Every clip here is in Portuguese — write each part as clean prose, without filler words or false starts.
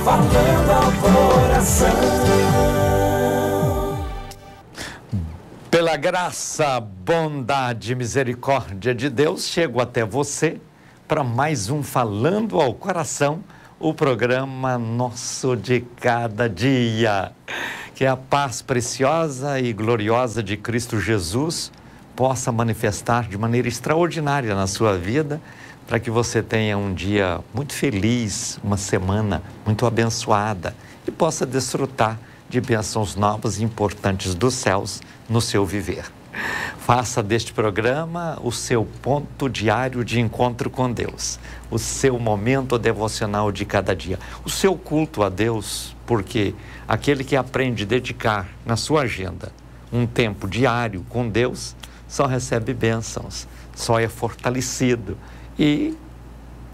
falando ao coração. Pela graça, bondade e misericórdia de Deus, chego até você para mais um Falando ao Coração, o programa nosso de cada dia. Que a paz preciosa e gloriosa de Cristo Jesus possa manifestar de maneira extraordinária na sua vida, para que você tenha um dia muito feliz, uma semana muito abençoada e possa desfrutar de bênçãos novas e importantes dos céus no seu viver. Faça deste programa o seu ponto diário de encontro com Deus, o seu momento devocional de cada dia, o seu culto a Deus, porque aquele que aprende a dedicar na sua agenda um tempo diário com Deus, só recebe bênçãos, só é fortalecido e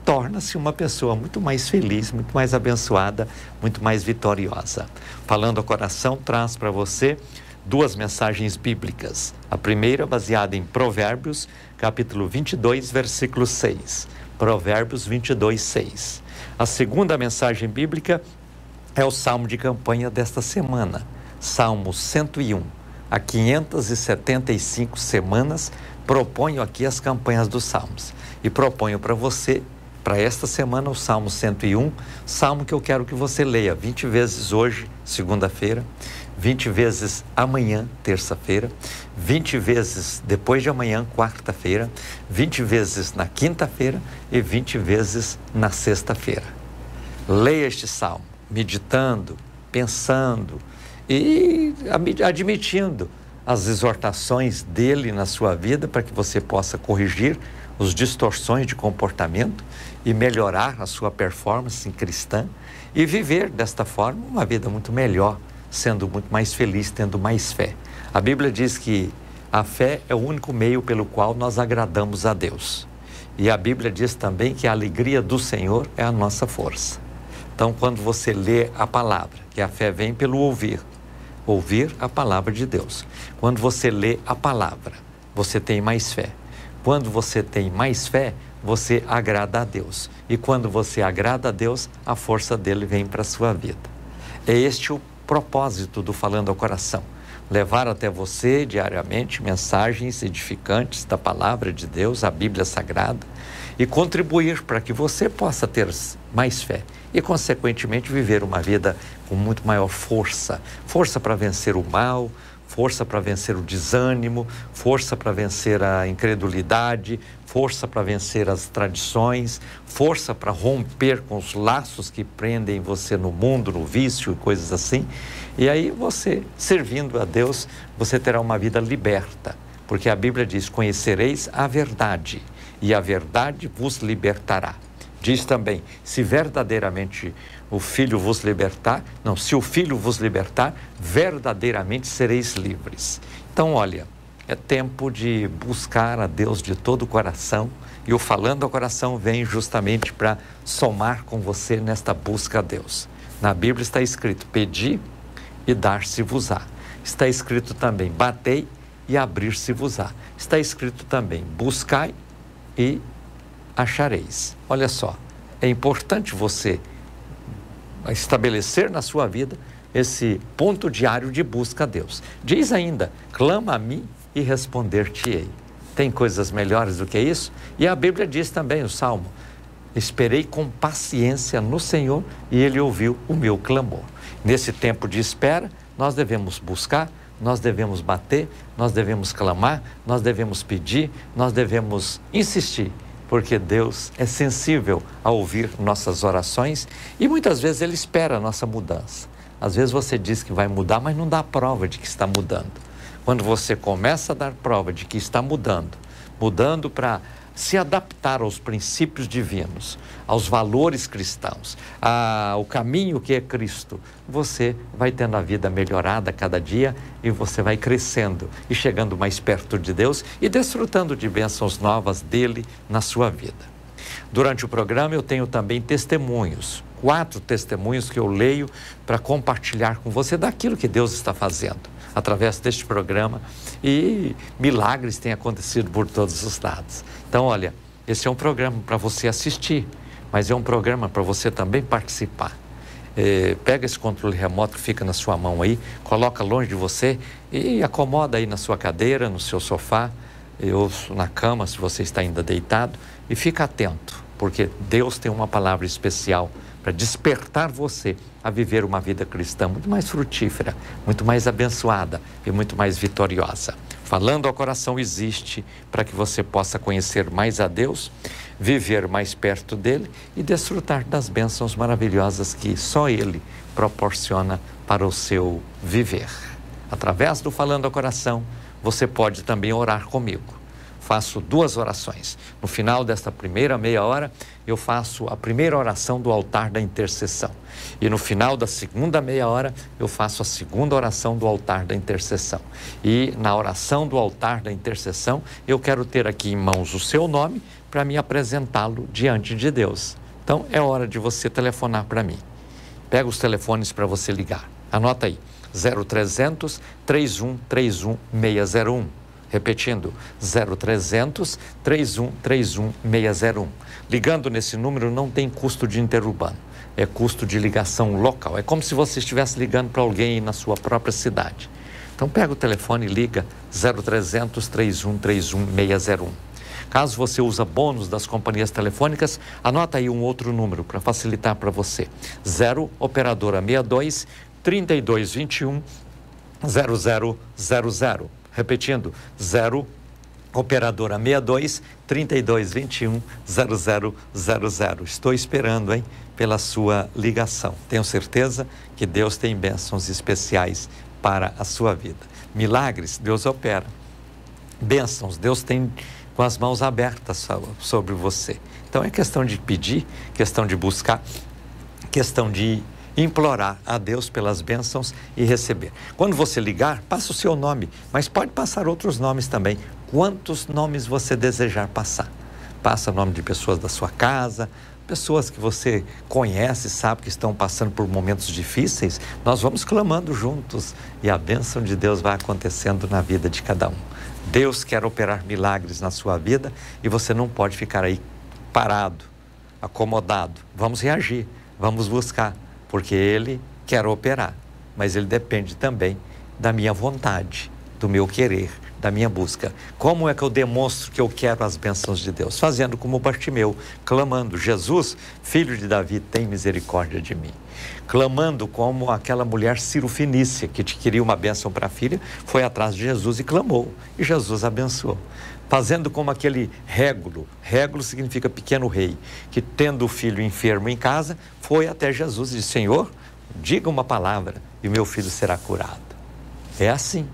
torna-se uma pessoa muito mais feliz, muito mais abençoada, muito mais vitoriosa. Falando ao Coração traz para você duas mensagens bíblicas. A primeira baseada em Provérbios, capítulo 22, versículo 6. Provérbios 22, 6. A segunda mensagem bíblica é o salmo de campanha desta semana, Salmo 101. Há 575 semanas proponho aqui as campanhas dos salmos e proponho para você, para esta semana, o Salmo 101, salmo que eu quero que você leia 20 vezes hoje, segunda-feira, 20 vezes amanhã, terça-feira, 20 vezes depois de amanhã, quarta-feira, 20 vezes na quinta-feira e 20 vezes na sexta-feira. Leia este salmo, meditando, pensando e admitindo as exortações dele na sua vida para que você possa corrigir as distorções de comportamento e melhorar a sua performance cristã e viver desta forma uma vida muito melhor, sendo muito mais feliz, tendo mais fé. A Bíblia diz que a fé é o único meio pelo qual nós agradamos a Deus. E a Bíblia diz também que a alegria do Senhor é a nossa força. Então, quando você lê a palavra, que a fé vem pelo ouvir a palavra de Deus. Quando você lê a palavra, você tem mais fé. Quando você tem mais fé, você agrada a Deus. E quando você agrada a Deus, a força dele vem para a sua vida. É este o propósito do Falando ao Coração. Levar até você diariamente mensagens edificantes da palavra de Deus, a Bíblia Sagrada, e contribuir para que você possa ter mais fé e, consequentemente, viver uma vida com muito maior força. Força para vencer o mal, força para vencer o desânimo, força para vencer a incredulidade, força para vencer as tradições, força para romper com os laços que prendem você no mundo, no vício e coisas assim. E aí você, servindo a Deus, você terá uma vida liberta, porque a Bíblia diz: conhecereis a verdade e a verdade vos libertará. Diz também: se verdadeiramente o Filho vos libertar, se o Filho vos libertar, verdadeiramente sereis livres. Então, olha, é tempo de buscar a Deus de todo o coração, e o Falando ao Coração vem justamente para somar com você nesta busca a Deus. Na Bíblia está escrito: pedi e dar-se-vos-á. Está escrito também: batei e abrir-se-vos-á. Está escrito também: buscai e achareis. Olha só, é importante você estabelecer na sua vida esse ponto diário de busca a Deus. Diz ainda: clama a mim e responder-te-ei. Tem coisas melhores do que isso? E a Bíblia diz também, o Salmo: esperei com paciência no Senhor e Ele ouviu o meu clamor. Nesse tempo de espera, nós devemos buscar, nós devemos bater, nós devemos clamar, nós devemos pedir, nós devemos insistir, porque Deus é sensível a ouvir nossas orações e muitas vezes Ele espera a nossa mudança. Às vezes você diz que vai mudar, mas não dá prova de que está mudando. Quando você começa a dar prova de que está mudando para se adaptar aos princípios divinos, aos valores cristãos, ao caminho que é Cristo, você vai tendo a vida melhorada a cada dia e você vai crescendo e chegando mais perto de Deus e desfrutando de bênçãos novas dele na sua vida. Durante o programa eu tenho também testemunhos, 4 testemunhos que eu leio para compartilhar com você daquilo que Deus está fazendo através deste programa, e milagres têm acontecido por todos os lados. Então, olha, esse é um programa para você assistir, mas é um programa para você também participar. Pega esse controle remoto que fica na sua mão aí, coloca longe de você e acomoda aí na sua cadeira, no seu sofá, ou na cama, se você está ainda deitado, e fica atento, porque Deus tem uma palavra especial para despertar você a viver uma vida cristã muito mais frutífera, muito mais abençoada e muito mais vitoriosa. Falando ao Coração existe para que você possa conhecer mais a Deus, viver mais perto dele e desfrutar das bênçãos maravilhosas que só ele proporciona para o seu viver. Através do Falando ao Coração, você pode também orar comigo. Faço 2 orações. No final desta primeira meia hora, eu faço a primeira oração do altar da intercessão. E no final da segunda meia hora, eu faço a segunda oração do altar da intercessão. E na oração do altar da intercessão, eu quero ter aqui em mãos o seu nome para me apresentá-lo diante de Deus. Então, é hora de você telefonar para mim. Pega os telefones para você ligar. Anota aí, 0300 3131 601. Repetindo, 0300 3131 601. Ligando nesse número não tem custo de interurbano, é custo de ligação local. É como se você estivesse ligando para alguém na sua própria cidade. Então pega o telefone e liga 0300 3131 601. Caso você use bônus das companhias telefônicas, anota aí um outro número para facilitar para você. 0 operadora 62 3221 0000. Repetindo, 0, operadora 62 3221 0000. Estou esperando, hein, pela sua ligação. Tenho certeza que Deus tem bênçãos especiais para a sua vida. Milagres, Deus opera. Bênçãos, Deus tem com as mãos abertas sobre você. Então é questão de pedir, questão de buscar, questão de implorar a Deus pelas bênçãos e receber. Quando você ligar, passa o seu nome, mas pode passar outros nomes também. Quantos nomes você desejar passar? Passa o nome de pessoas da sua casa, pessoas que você conhece, sabe que estão passando por momentos difíceis. Nós vamos clamando juntos e a bênção de Deus vai acontecendo na vida de cada um. Deus quer operar milagres na sua vida e você não pode ficar aí parado, acomodado. Vamos reagir, vamos buscar. Porque Ele quer operar, mas Ele depende também da minha vontade, do meu querer, da minha busca. Como é que eu demonstro que eu quero as bênçãos de Deus? Fazendo como Bartimeu, clamando, Jesus, filho de Davi, tem misericórdia de mim. Clamando como aquela mulher Cirofenícia, que queria uma bênção para a filha, foi atrás de Jesus e clamou, e Jesus abençoou. Fazendo como aquele Régulo significa pequeno rei, que tendo o filho enfermo em casa, foi até Jesus e disse, Senhor, diga uma palavra e meu filho será curado. É assim.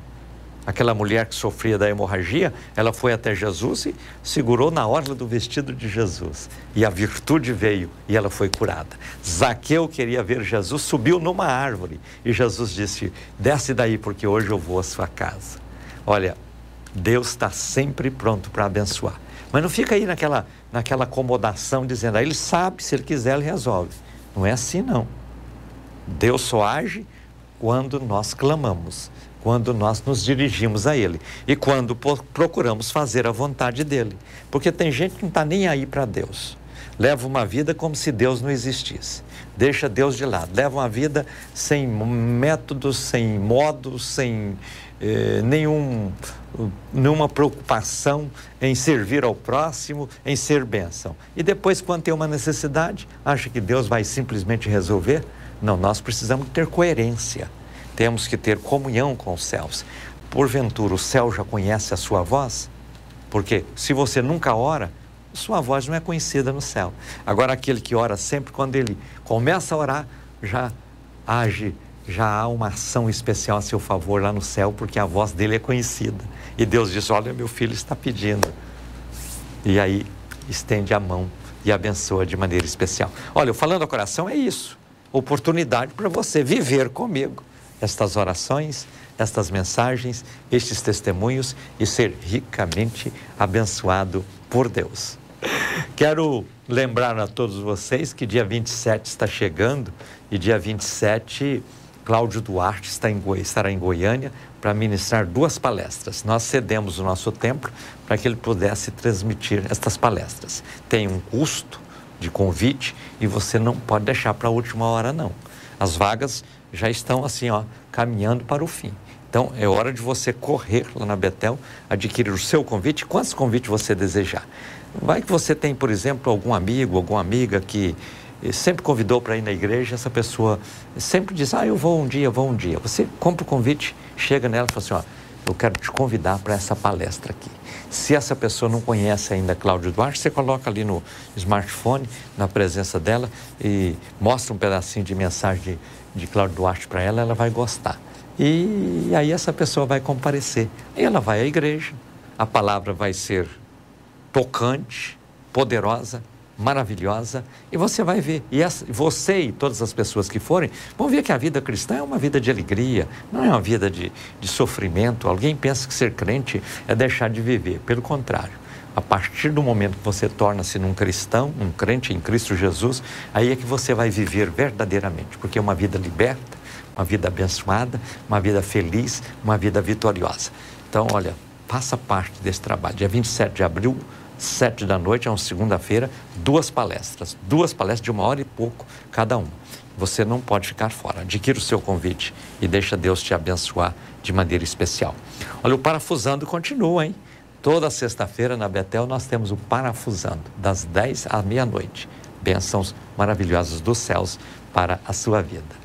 Aquela mulher que sofria da hemorragia, ela foi até Jesus e segurou na orla do vestido de Jesus. E a virtude veio e ela foi curada. Zaqueu queria ver Jesus, subiu numa árvore e Jesus disse, desce daí porque hoje eu vou à sua casa. Olha, Deus está sempre pronto para abençoar. Mas não fica aí naquela acomodação dizendo, Ele sabe, se Ele quiser Ele resolve. Não é assim não. Deus só age quando nós clamamos, quando nós nos dirigimos a Ele e quando procuramos fazer a vontade dEle. Porque tem gente que não está nem aí para Deus. Leva uma vida como se Deus não existisse. Deixa Deus de lado. Leva uma vida sem métodos, sem modos, sem nenhuma preocupação em servir ao próximo, em ser bênção. E depois, quando tem uma necessidade, acha que Deus vai simplesmente resolver? Não, nós precisamos ter coerência. Temos que ter comunhão com os céus. Porventura, o céu já conhece a sua voz? Porque se você nunca ora, sua voz não é conhecida no céu. Agora, aquele que ora sempre, quando ele começa a orar, já age, já há uma ação especial a seu favor lá no céu, porque a voz dele é conhecida. E Deus diz, olha, meu filho está pedindo. E aí, estende a mão e abençoa de maneira especial. Olha, o Falando ao Coração é isso. Oportunidade para você viver comigo estas orações, estas mensagens, estes testemunhos e ser ricamente abençoado por Deus. Quero lembrar a todos vocês que dia 27 está chegando e dia 27 Cláudio Duarte estará em Goiânia para ministrar 2 palestras. Nós cedemos o nosso templo para que ele pudesse transmitir estas palestras. Tem um custo de convite e você não pode deixar para a última hora não. As vagas já estão assim, ó, caminhando para o fim. Então, é hora de você correr lá na Betel, adquirir o seu convite, quantos convites você desejar. Vai que você tem, por exemplo, algum amigo, alguma amiga que sempre convidou para ir na igreja, essa pessoa sempre diz, eu vou um dia, vou um dia. Você compra o convite, chega nela e fala assim, eu quero te convidar para essa palestra aqui. Se essa pessoa não conhece ainda Cláudio Duarte, você coloca ali no smartphone, na presença dela, e mostra um pedacinho de mensagem de Cláudio Duarte para ela, ela vai gostar. E aí essa pessoa vai comparecer. E ela vai à igreja, a palavra vai ser tocante, poderosa, maravilhosa, e você vai ver. E você e todas as pessoas que forem vão ver que a vida cristã é uma vida de alegria, não é uma vida de sofrimento. Alguém pensa que ser crente é deixar de viver. Pelo contrário, a partir do momento que você torna-se um cristão, um crente em Cristo Jesus, aí é que você vai viver verdadeiramente, porque é uma vida liberta, uma vida abençoada, uma vida feliz, uma vida vitoriosa. Então, olha, faça parte desse trabalho. Dia 27 de abril, 7 da noite, é uma segunda-feira, 2 palestras de 1 hora e pouco cada uma. Você não pode ficar fora. Adquira o seu convite e deixa Deus te abençoar de maneira especial. Olha, o Parafusando continua, hein? Toda sexta-feira na Betel nós temos o Parafusando, das 10 à meia-noite. Bênçãos maravilhosas dos céus para a sua vida.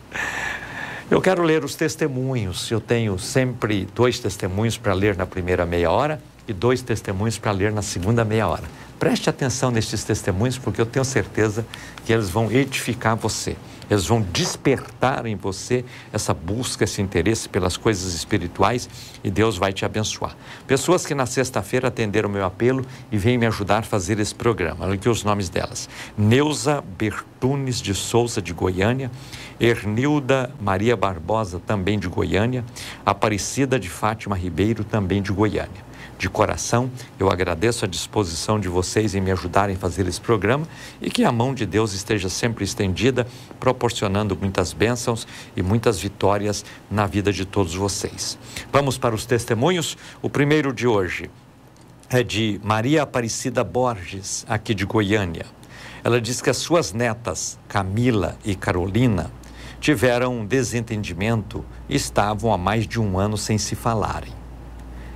Eu quero ler os testemunhos. Eu tenho sempre 2 testemunhos para ler na primeira meia hora e 2 testemunhos para ler na segunda meia hora. Preste atenção nestes testemunhos, porque eu tenho certeza que eles vão edificar você. Eles vão despertar em você essa busca, esse interesse pelas coisas espirituais, e Deus vai te abençoar. Pessoas que na sexta-feira atenderam o meu apelo e vêm me ajudar a fazer esse programa. Olha aqui os nomes delas: Neuza Bertunes de Souza, de Goiânia; Ernilda Maria Barbosa, também de Goiânia; Aparecida de Fátima Ribeiro, também de Goiânia. De coração, eu agradeço a disposição de vocês em me ajudarem a fazer esse programa, e que a mão de Deus esteja sempre estendida, proporcionando muitas bênçãos e muitas vitórias na vida de todos vocês. Vamos para os testemunhos. O primeiro de hoje é de Maria Aparecida Borges, aqui de Goiânia. Ela diz que as suas netas, Camila e Carolina, tiveram um desentendimento e estavam há mais de 1 ano sem se falarem.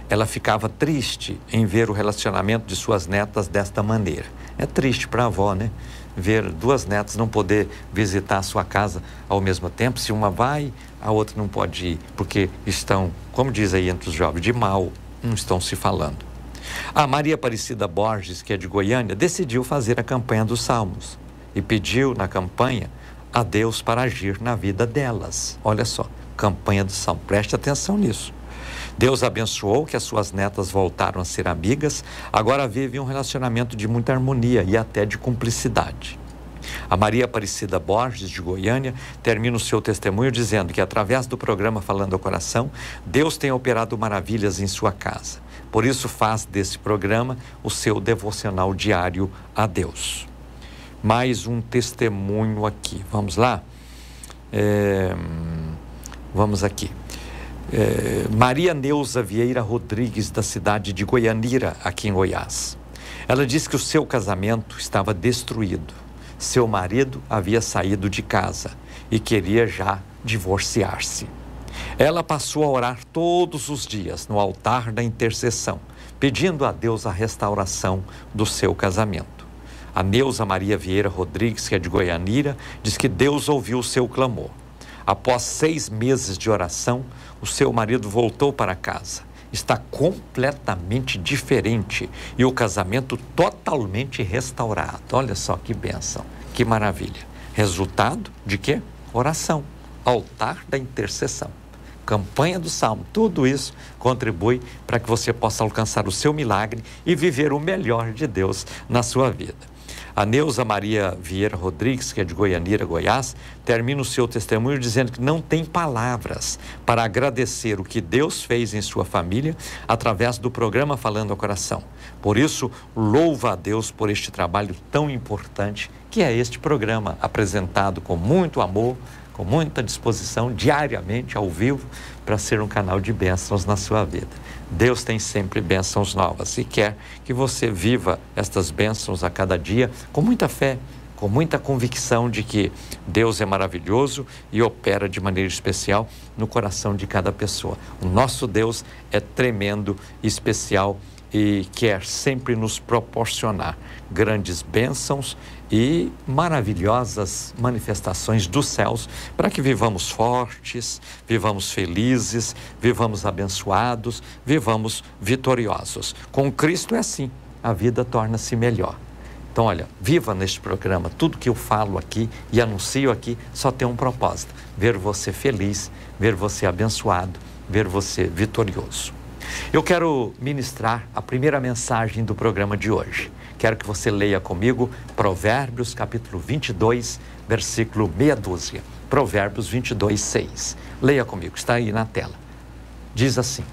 Ela ficava triste em ver o relacionamento de suas netas desta maneira. É triste para a avó, né? Ver 2 netas não poder visitar a sua casa ao mesmo tempo. Se uma vai, a outra não pode ir, porque estão, como diz aí entre os jovens, de mal, não estão se falando. A Maria Aparecida Borges, que é de Goiânia, decidiu fazer a campanha dos Salmos e pediu na campanha a Deus para agir na vida delas. Olha só, campanha do Salmo, preste atenção nisso. Deus abençoou que as suas netas voltaram a ser amigas, agora vivem um relacionamento de muita harmonia e até de cumplicidade. A Maria Aparecida Borges, de Goiânia, termina o seu testemunho dizendo que, através do programa Falando ao Coração, Deus tem operado maravilhas em sua casa. Por isso faz desse programa o seu devocional diário a Deus. Mais um testemunho aqui, vamos lá? Vamos aqui. Maria Neuza Vieira Rodrigues, da cidade de Goianira, aqui em Goiás. Ela diz que o seu casamento estava destruído. Seu marido havia saído de casa e queria já divorciar-se. Ela passou a orar todos os dias no altar da intercessão, pedindo a Deus a restauração do seu casamento. A Neuza Maria Vieira Rodrigues, que é de Goianira, diz que Deus ouviu o seu clamor. Após 6 meses de oração, o seu marido voltou para casa. Está completamente diferente e o casamento totalmente restaurado. Olha só que bênção, que maravilha. Resultado de quê? Oração, altar da intercessão, campanha do Salmo. Tudo isso contribui para que você possa alcançar o seu milagre e viver o melhor de Deus na sua vida. A Neuza Maria Vieira Rodrigues, que é de Goianira, Goiás, termina o seu testemunho dizendo que não tem palavras para agradecer o que Deus fez em sua família através do programa Falando ao Coração. Por isso, louva a Deus por este trabalho tão importante que é este programa, apresentado com muito amor, com muita disposição, diariamente, ao vivo, para ser um canal de bênçãos na sua vida. Deus tem sempre bênçãos novas e quer que você viva estas bênçãos a cada dia com muita fé, com muita convicção de que Deus é maravilhoso e opera de maneira especial no coração de cada pessoa. O nosso Deus é tremendo, especial e quer sempre nos proporcionar grandes bênçãos e maravilhosas manifestações dos céus para que vivamos fortes, vivamos felizes, vivamos abençoados, vivamos vitoriosos. Com Cristo é assim, a vida torna-se melhor. Então, olha, viva neste programa. Tudo que eu falo aqui e anuncio aqui só tem um propósito: ver você feliz, ver você abençoado, ver você vitorioso. Eu quero ministrar a primeira mensagem do programa de hoje. Quero que você leia comigo Provérbios capítulo 22, versículo meia dúzia. Provérbios 22, 6. Leia comigo, está aí na tela. Diz assim: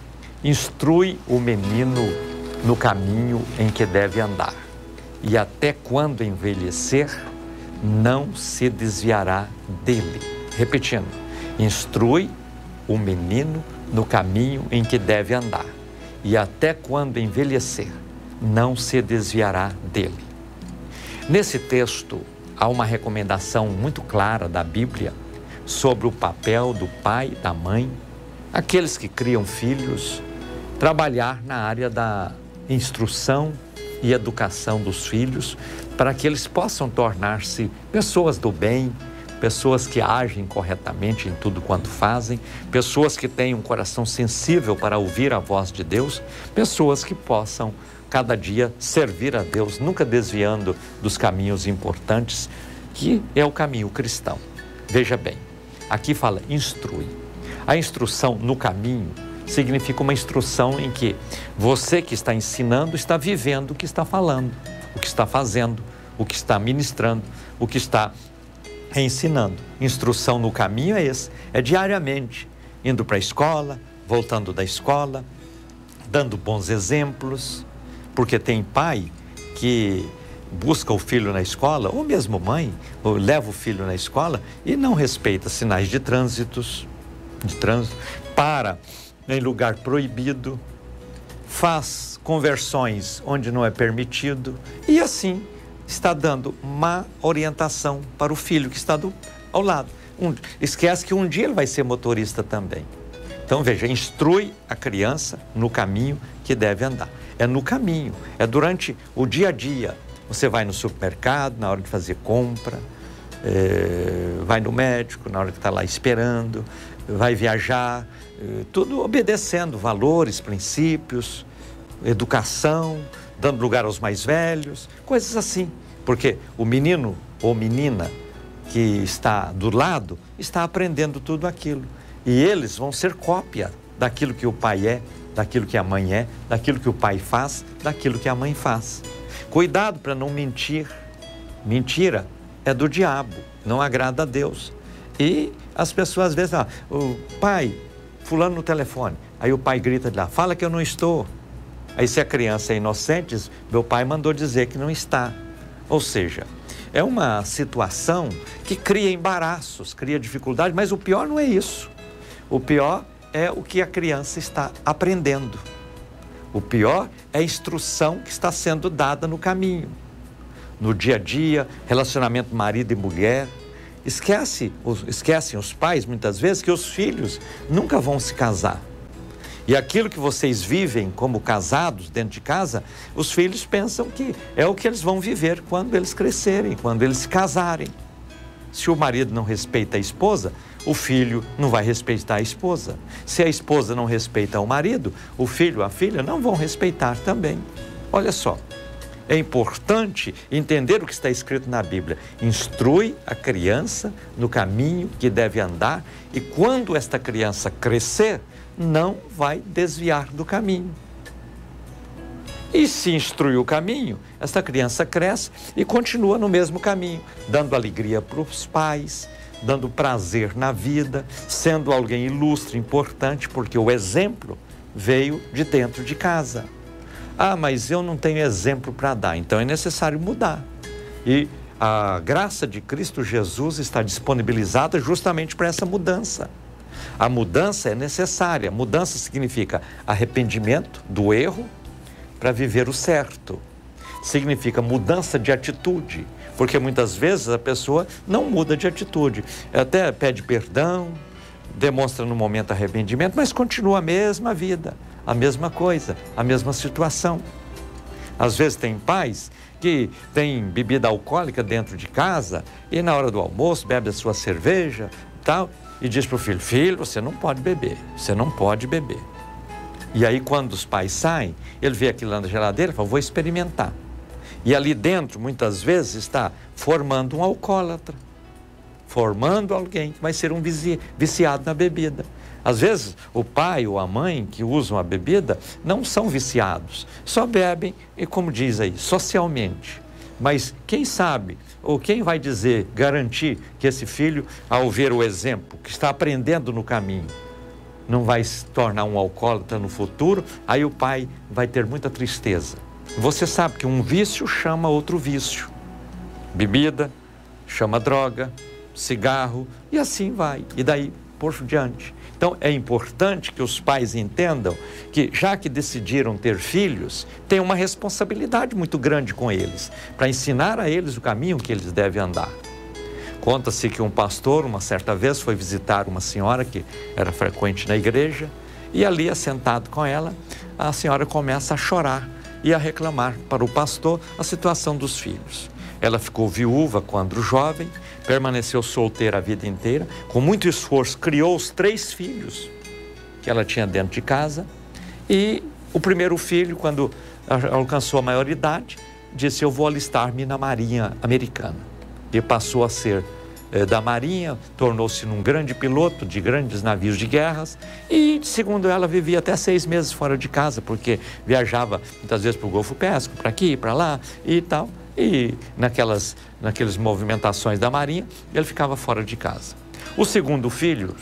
instrui o menino no caminho em que deve andar, e até quando envelhecer, não se desviará dele. Repetindo, instrui o menino no caminho em que deve andar, e até quando envelhecer, não se desviará dele. Nesse texto, há uma recomendação muito clara da Bíblia sobre o papel do pai e da mãe, aqueles que criam filhos, trabalhar na área da instrução e educação dos filhos, para que eles possam tornar-se pessoas do bem, pessoas que agem corretamente em tudo quanto fazem, pessoas que têm um coração sensível para ouvir a voz de Deus, pessoas que possam cada dia servir a Deus, nunca desviando dos caminhos importantes, que é o caminho cristão. Veja bem, aqui fala instrui. A instrução no caminho significa uma instrução em que você que está ensinando está vivendo o que está falando, o que está fazendo, o que está ministrando, o que está ensinando. Instrução no caminho é esse, é diariamente, indo para a escola, voltando da escola, dando bons exemplos, porque tem pai que busca o filho na escola, ou mesmo mãe, ou leva o filho na escola e não respeita sinais de trânsito, para em lugar proibido, faz conversões onde não é permitido e assim está dando má orientação para o filho que está ao lado. Esquece que um dia ele vai ser motorista também. Então veja, instrui a criança no caminho que deve andar. É no caminho, é durante o dia a dia. Você vai no supermercado, na hora de fazer compra, vai no médico, na hora que está lá esperando, vai viajar, tudo obedecendo valores, princípios, educação, dando lugar aos mais velhos, coisas assim. Porque o menino ou menina que está do lado está aprendendo tudo aquilo. E eles vão ser cópia daquilo que o pai é, daquilo que a mãe é, daquilo que o pai faz, daquilo que a mãe faz. Cuidado para não mentir. Mentira é do diabo, não agrada a Deus. E as pessoas às vezes, o pai, fulano no telefone, aí o pai grita de lá, fala que eu não estou. Aí se a criança é inocente, diz, meu pai mandou dizer que não está. Ou seja, é uma situação que cria embaraços, cria dificuldade, mas o pior não é isso. O pior é o que a criança está aprendendo. O pior é a instrução que está sendo dada no caminho. No dia a dia, relacionamento marido e mulher. Esquecem os pais, muitas vezes, que os filhos nunca vão se casar. E aquilo que vocês vivem como casados dentro de casa, os filhos pensam que é o que eles vão viver quando eles crescerem, quando eles se casarem. Se o marido não respeita a esposa, o filho não vai respeitar a esposa. Se a esposa não respeita o marido, o filho, a filha não vão respeitar também. Olha só, é importante entender o que está escrito na Bíblia. Instrui a criança no caminho que deve andar e quando esta criança crescer, não vai desviar do caminho. E se instrui o caminho, esta criança cresce e continua no mesmo caminho, dando alegria para os pais, dando prazer na vida, sendo alguém ilustre, importante, porque o exemplo veio de dentro de casa. Ah, mas eu não tenho exemplo para dar, então é necessário mudar. E a graça de Cristo Jesus está disponibilizada justamente para essa mudança. A mudança é necessária. Mudança significa arrependimento do erro para viver o certo. Significa mudança de atitude, Porque muitas vezes a pessoa não muda de atitude, até pede perdão, demonstra no momento arrependimento, mas continua a mesma vida, a mesma coisa, a mesma situação. Às vezes tem pais que têm bebida alcoólica dentro de casa e na hora do almoço bebe a sua cerveja e tal, e diz para o filho: filho, você não pode beber, você não pode beber. E aí quando os pais saem, ele vê aquilo lá na geladeira e fala: vou experimentar. E ali dentro, muitas vezes, está formando um alcoólatra, formando alguém que vai ser um viciado na bebida. Às vezes, o pai ou a mãe que usam a bebida não são viciados, só bebem, e como diz aí, socialmente. Mas quem sabe, ou quem vai dizer, garantir que esse filho, ao ver o exemplo, que está aprendendo no caminho, não vai se tornar um alcoólatra no futuro? Aí o pai vai ter muita tristeza. Você sabe que um vício chama outro vício. Bebida chama droga, cigarro, e assim vai. E daí por diante. Então é importante que os pais entendam que, já que decidiram ter filhos, tem uma responsabilidade muito grande com eles, para ensinar a eles o caminho que eles devem andar. Conta-se que um pastor, uma certa vez, foi visitar uma senhora que era frequente na igreja, e ali, assentado com ela, a senhora começa a chorar e a reclamar para o pastor a situação dos filhos. Ela ficou viúva quando jovem, permaneceu solteira a vida inteira, com muito esforço criou os 3 filhos que ela tinha dentro de casa, e o primeiro filho, quando alcançou a maioridade, disse: eu vou alistar-me na Marinha Americana. E passou a ser da Marinha, tornou-se num grande piloto de grandes navios de guerras e, segundo ela, vivia até 6 meses fora de casa, porque viajava muitas vezes para o Golfo Pérsico, para aqui, para lá e tal. E naquelas movimentações da Marinha, ele ficava fora de casa. O segundo filho,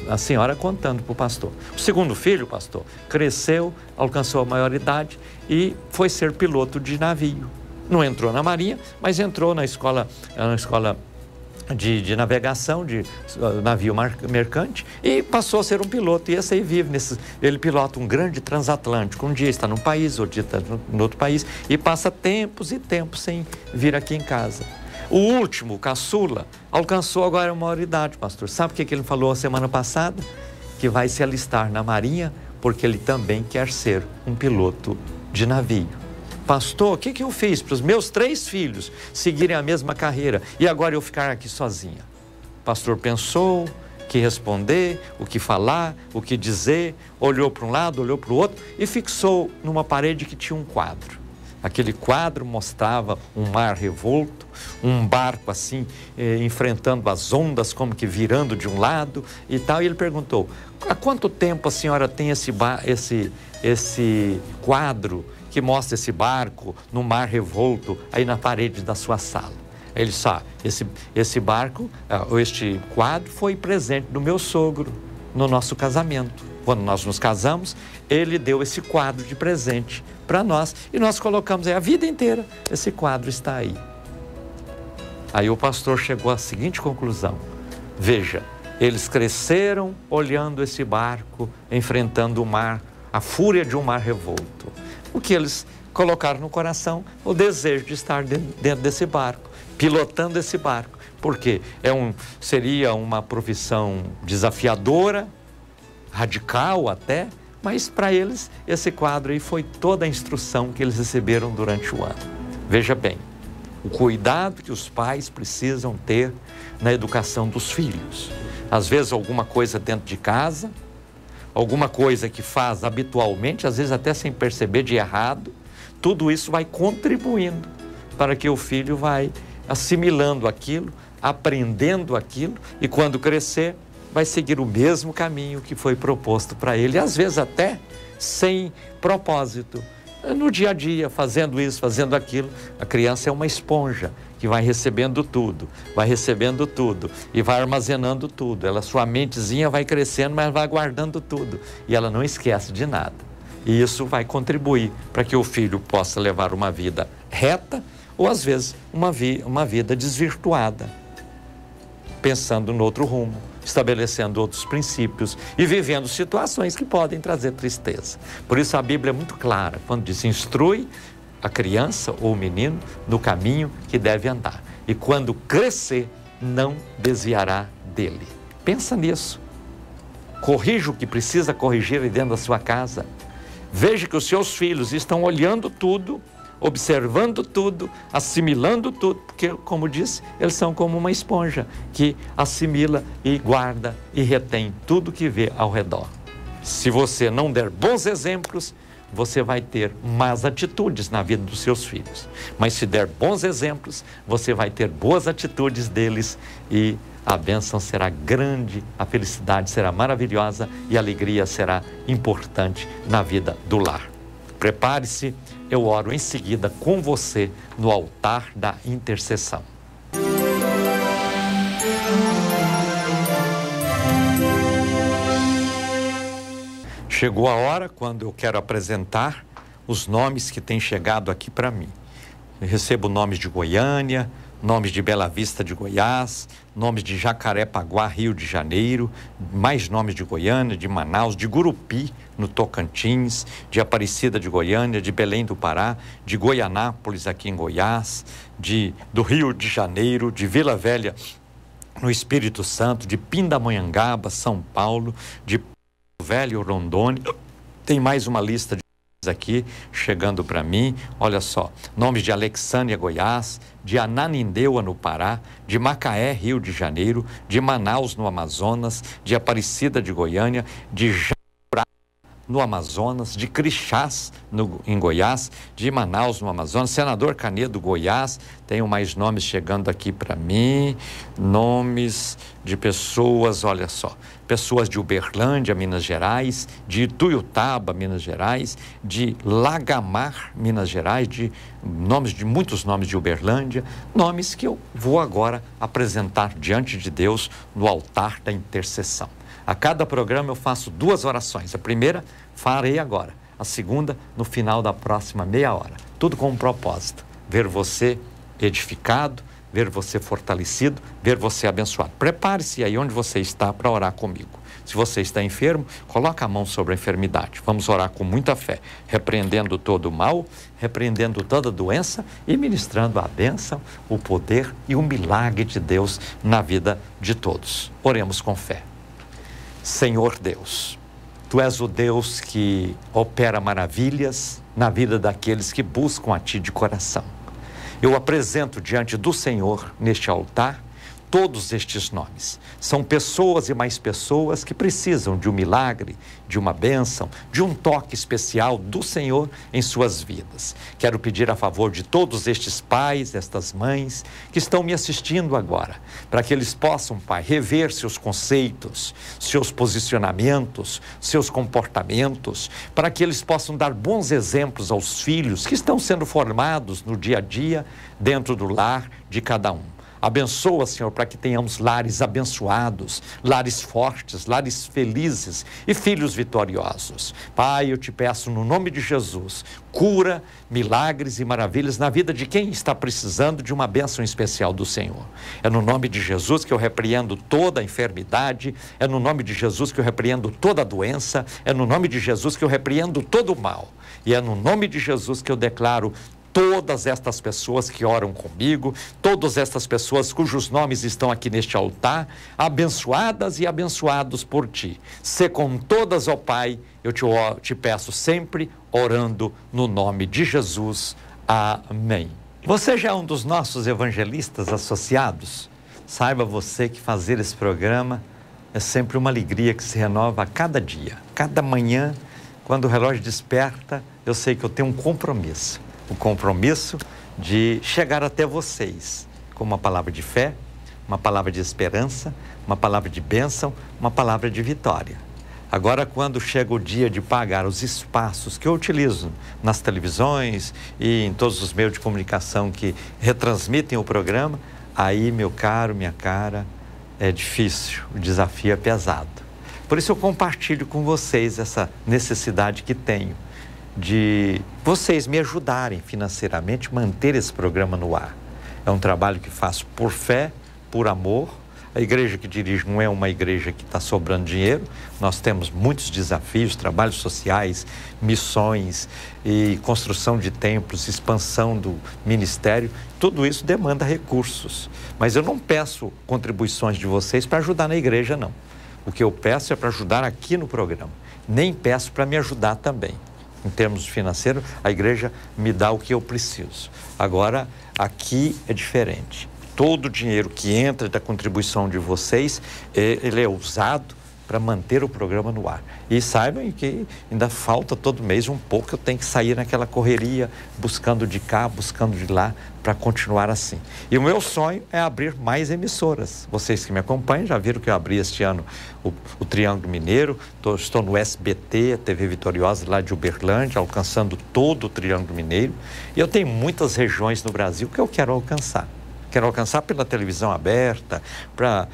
a senhora contando para o pastor. O segundo filho, pastor, cresceu, alcançou a maioridade e foi ser piloto de navio. Não entrou na Marinha, mas entrou na escola de navegação, de navio mercante, e passou a ser um piloto. E esse aí vive ele pilota um grande transatlântico. Um dia está num país, outro dia está em outro país, e passa tempos e tempos sem vir aqui em casa. O último, o caçula, alcançou agora a maioridade, pastor. Sabe o que ele falou a semana passada? Que vai se alistar na Marinha, porque ele também quer ser um piloto de navio. Pastor, o que eu fiz para os meus 3 filhos seguirem a mesma carreira e agora eu ficar aqui sozinha? O pastor pensou o que responder, o que falar, o que dizer, olhou para um lado, olhou para o outro e fixou numa parede que tinha um quadro. Aquele quadro mostrava um mar revolto, um barco assim, enfrentando as ondas, como que virando de um lado e tal. E ele perguntou: há quanto tempo a senhora tem esse quadro que mostra esse barco no mar revolto aí na parede da sua sala? Ele disse: esse barco, este quadro foi presente do meu sogro no nosso casamento. Quando nós nos casamos, ele deu esse quadro de presente para nós e nós colocamos aí a vida inteira. Esse quadro está aí. Aí o pastor chegou à seguinte conclusão: veja, eles cresceram olhando esse barco, enfrentando o mar, a fúria de um mar revolto. O que eles colocaram no coração? O desejo de estar dentro desse barco, pilotando esse barco. Porque seria uma profissão desafiadora, radical até, mas para eles esse quadro aí foi toda a instrução que eles receberam durante o ano. Veja bem, o cuidado que os pais precisam ter na educação dos filhos. Às vezes alguma coisa dentro de casa, alguma coisa que faz habitualmente, às vezes até sem perceber, de errado, tudo isso vai contribuindo para que o filho vai assimilando aquilo, aprendendo aquilo, e quando crescer, vai seguir o mesmo caminho que foi proposto para ele, às vezes até sem propósito. No dia a dia, fazendo isso, fazendo aquilo, a criança é uma esponja que vai recebendo tudo e vai armazenando tudo. Sua mentezinha vai crescendo, mas vai guardando tudo e ela não esquece de nada. E isso vai contribuir para que o filho possa levar uma vida reta ou às vezes uma vida desvirtuada, pensando no outro rumo, estabelecendo outros princípios e vivendo situações que podem trazer tristeza. Por isso a Bíblia é muito clara, quando diz: instrui a criança ou o menino no caminho que deve andar. E quando crescer, não desviará dele. Pensa nisso. Corrija o que precisa corrigir aí dentro da sua casa. Veja que os seus filhos estão olhando tudo, observando tudo, assimilando tudo, porque, como disse, eles são como uma esponja que assimila e guarda e retém tudo que vê ao redor. Se você não der bons exemplos, você vai ter más atitudes na vida dos seus filhos. Mas se der bons exemplos, você vai ter boas atitudes deles e a bênção será grande, a felicidade será maravilhosa e a alegria será importante na vida do lar. Prepare-se, eu oro em seguida com você no altar da intercessão. Chegou a hora quando eu quero apresentar os nomes que têm chegado aqui para mim. Eu recebo nomes de Goiânia, nomes de Bela Vista de Goiás, nomes de Jacarepaguá, Rio de Janeiro, mais nomes de Goiânia, de Manaus, de Gurupi, no Tocantins, de Aparecida de Goiânia, de Belém do Pará, de Goianápolis, aqui em Goiás, do Rio de Janeiro, de Vila Velha, no Espírito Santo, de Pindamonhangaba, São Paulo, de Velho, Rondônia. Tem mais uma lista de aqui chegando para mim. Olha só, nomes de Alexandria, Goiás, de Ananindeua, no Pará, de Macaé, Rio de Janeiro, de Manaus, no Amazonas, de Aparecida de Goiânia, de Jacurá, no Amazonas, de Crixás, em Goiás, de Manaus, no Amazonas, Senador Canedo, Goiás. Tenho mais nomes chegando aqui para mim, nomes de pessoas, olha só, pessoas de Uberlândia, Minas Gerais, de Ituiutaba, Minas Gerais, de Lagamar, Minas Gerais, muitos nomes de Uberlândia, nomes que eu vou agora apresentar diante de Deus no altar da intercessão. A cada programa eu faço 2 orações. A primeira farei agora, a segunda no final da próxima meia hora. Tudo com um propósito: ver você edificado, ver você fortalecido, ver você abençoado. Prepare-se aí onde você está para orar comigo. Se você está enfermo, coloca a mão sobre a enfermidade. Vamos orar com muita fé, repreendendo todo o mal, repreendendo toda doença e ministrando a bênção, o poder e o milagre de Deus na vida de todos. Oremos com fé. Senhor Deus, Tu és o Deus que opera maravilhas na vida daqueles que buscam a Ti de coração. Eu apresento diante do Senhor, neste altar, todos estes nomes. São pessoas e mais pessoas que precisam de um milagre, de uma bênção, de um toque especial do Senhor em suas vidas. Quero pedir a favor de todos estes pais, estas mães que estão me assistindo agora, para que eles possam, Pai, rever seus conceitos, seus posicionamentos, seus comportamentos, para que eles possam dar bons exemplos aos filhos que estão sendo formados no dia a dia, dentro do lar de cada um. Abençoa, Senhor, para que tenhamos lares abençoados, lares fortes, lares felizes e filhos vitoriosos. Pai, eu te peço no nome de Jesus, cura, milagres e maravilhas na vida de quem está precisando de uma bênção especial do Senhor. É no nome de Jesus que eu repreendo toda a enfermidade, é no nome de Jesus que eu repreendo toda a doença, é no nome de Jesus que eu repreendo todo o mal. E é no nome de Jesus que eu declaro todas estas pessoas que oram comigo, todas estas pessoas cujos nomes estão aqui neste altar, abençoadas e abençoados por Ti. Sê com todas, ó Pai, eu te peço sempre, orando no nome de Jesus. Amém. Você já é um dos nossos evangelistas associados? Saiba você que fazer esse programa é sempre uma alegria que se renova a cada dia. Cada manhã, quando o relógio desperta, eu sei que eu tenho um compromisso. O compromisso de chegar até vocês com uma palavra de fé, uma palavra de esperança, uma palavra de bênção, uma palavra de vitória. Agora, quando chega o dia de pagar os espaços que eu utilizo nas televisões e em todos os meios de comunicação que retransmitem o programa, aí, meu caro, minha cara, é difícil, o desafio é pesado. Por isso eu compartilho com vocês essa necessidade que tenho de vocês me ajudarem financeiramente a manter esse programa no ar. É um trabalho que faço por fé, por amor, A igreja que dirijo não é uma igreja que está sobrando dinheiro. Nós temos muitos desafios, trabalhos sociais, missões e construção de templos, expansão do ministério. Tudo isso demanda recursos. Mas eu não peço contribuições de vocês para ajudar na igreja, não. O que eu peço é para ajudar aqui no programa. Nem peço para me ajudar também. Em termos financeiros, a igreja me dá o que eu preciso. Agora, aqui é diferente. Todo o dinheiro que entra da contribuição de vocês, ele é usado para manter o programa no ar. E saibam que ainda falta todo mês um pouco, eu tenho que sair naquela correria, buscando de cá, buscando de lá, para continuar assim. E o meu sonho é abrir mais emissoras. Vocês que me acompanham já viram que eu abri este ano o Triângulo Mineiro, estou no SBT, a TV Vitoriosa lá de Uberlândia, alcançando todo o Triângulo Mineiro. E eu tenho muitas regiões no Brasil que eu quero alcançar. Quero alcançar pela televisão aberta, para